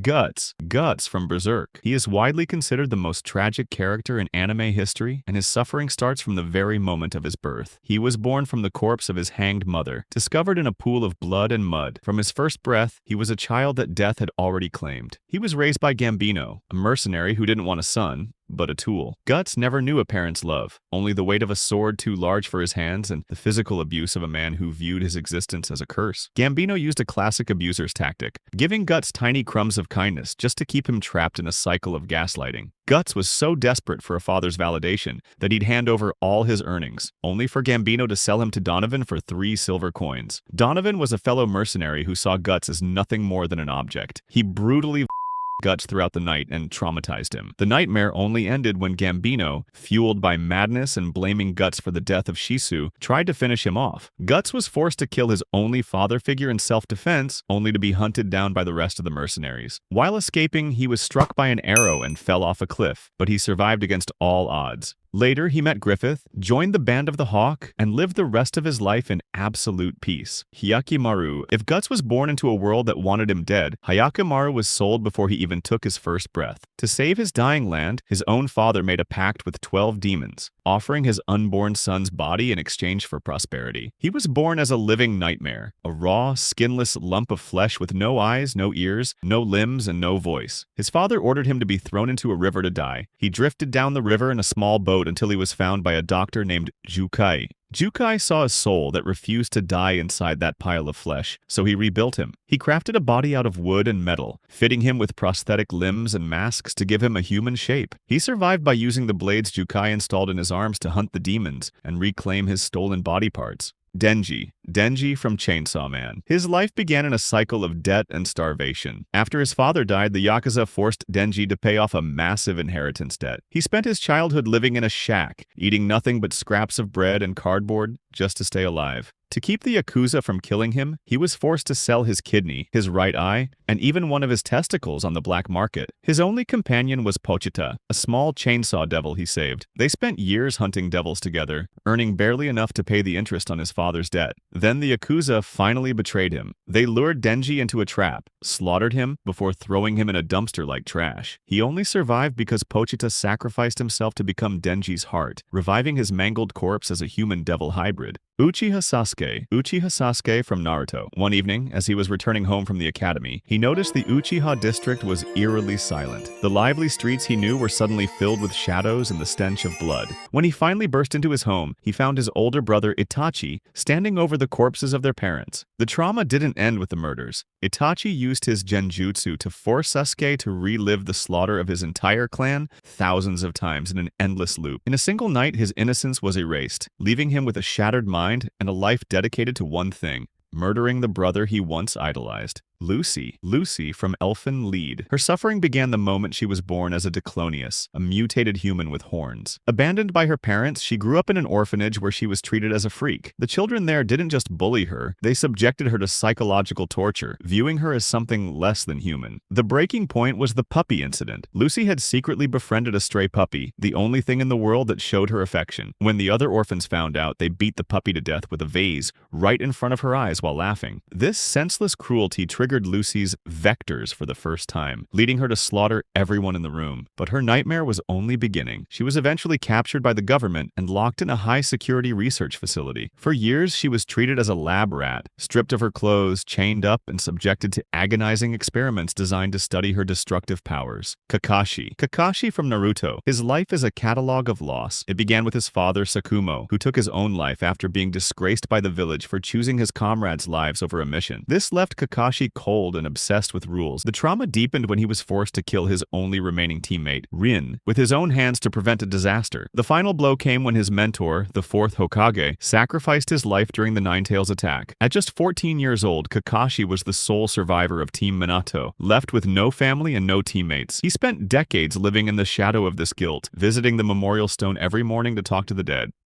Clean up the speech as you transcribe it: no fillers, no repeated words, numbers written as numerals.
Guts from Berserk. He is widely considered the most tragic character in anime history, and his suffering starts from the very moment of his birth. He was born from the corpse of his hanged mother, discovered in a pool of blood and mud. From his first breath, he was a child that death had already claimed. He was raised by Gambino, a mercenary who didn't want a son, but a tool. Guts never knew a parent's love, only the weight of a sword too large for his hands and the physical abuse of a man who viewed his existence as a curse. Gambino used a classic abuser's tactic, giving Guts tiny crumbs of kindness just to keep him trapped in a cycle of gaslighting. Guts was so desperate for a father's validation that he'd hand over all his earnings, only for Gambino to sell him to Donovan for 3 silver coins. Donovan was a fellow mercenary who saw Guts as nothing more than an object. He brutally Guts throughout the night and traumatized him. The nightmare only ended when Gambino, fueled by madness and blaming Guts for the death of Shisu, tried to finish him off. Guts was forced to kill his only father figure in self-defense, only to be hunted down by the rest of the mercenaries. While escaping, he was struck by an arrow and fell off a cliff, but he survived against all odds. Later, he met Griffith, joined the Band of the Hawk, and lived the rest of his life in absolute peace. Hyakkimaru. If Guts was born into a world that wanted him dead, Hyakkimaru was sold before he even took his first breath. To save his dying land, his own father made a pact with 12 demons, offering his unborn son's body in exchange for prosperity. He was born as a living nightmare, a raw, skinless lump of flesh with no eyes, no ears, no limbs, and no voice. His father ordered him to be thrown into a river to die. He drifted down the river in a small boat until he was found by a doctor named Jukai. Jukai saw a soul that refused to die inside that pile of flesh, so he rebuilt him. He crafted a body out of wood and metal, fitting him with prosthetic limbs and masks to give him a human shape. He survived by using the blades Jukai installed in his arms to hunt the demons and reclaim his stolen body parts. Denji from Chainsaw Man. His life began in a cycle of debt and starvation. After his father died, the Yakuza forced Denji to pay off a massive inheritance debt. He spent his childhood living in a shack, eating nothing but scraps of bread and cardboard just to stay alive. To keep the Yakuza from killing him, he was forced to sell his kidney, his right eye, and even one of his testicles on the black market. His only companion was Pochita, a small chainsaw devil he saved. They spent years hunting devils together, earning barely enough to pay the interest on his father's debt. Then the Yakuza finally betrayed him. They lured Denji into a trap, slaughtered him before throwing him in a dumpster like trash. He only survived because Pochita sacrificed himself to become Denji's heart, reviving his mangled corpse as a human-devil hybrid. Uchiha Sasuke from Naruto. One evening, as he was returning home from the academy, he noticed the Uchiha district was eerily silent. The lively streets he knew were suddenly filled with shadows and the stench of blood. When he finally burst into his home, he found his older brother Itachi standing over the corpses of their parents. The trauma didn't end with the murders. Itachi used his genjutsu to force Sasuke to relive the slaughter of his entire clan thousands of times in an endless loop. In a single night, his innocence was erased, leaving him with a shattered mind and a life dedicated to one thing: murdering the brother he once idolized. Lucy from Elfen Lied. Her suffering began the moment she was born as a Diclonius, a mutated human with horns. Abandoned by her parents, she grew up in an orphanage where she was treated as a freak. The children there didn't just bully her, they subjected her to psychological torture, viewing her as something less than human. The breaking point was the puppy incident. Lucy had secretly befriended a stray puppy, the only thing in the world that showed her affection. When the other orphans found out, they beat the puppy to death with a vase right in front of her eyes while laughing. This senseless cruelty triggered Lucy's vectors for the first time, leading her to slaughter everyone in the room. But her nightmare was only beginning. She was eventually captured by the government and locked in a high-security research facility. For years, she was treated as a lab rat, stripped of her clothes, chained up, and subjected to agonizing experiments designed to study her destructive powers. Kakashi from Naruto. His life is a catalog of loss. It began with his father, Sakumo, who took his own life after being disgraced by the village for choosing his comrades' lives over a mission. This left Kakashi cold and obsessed with rules. The trauma deepened when he was forced to kill his only remaining teammate, Rin, with his own hands to prevent a disaster. The final blow came when his mentor, the fourth Hokage, sacrificed his life during the Ninetales attack. At just 14 years old, Kakashi was the sole survivor of Team Minato, left with no family and no teammates. He spent decades living in the shadow of this guilt, visiting the memorial stone every morning to talk to the dead.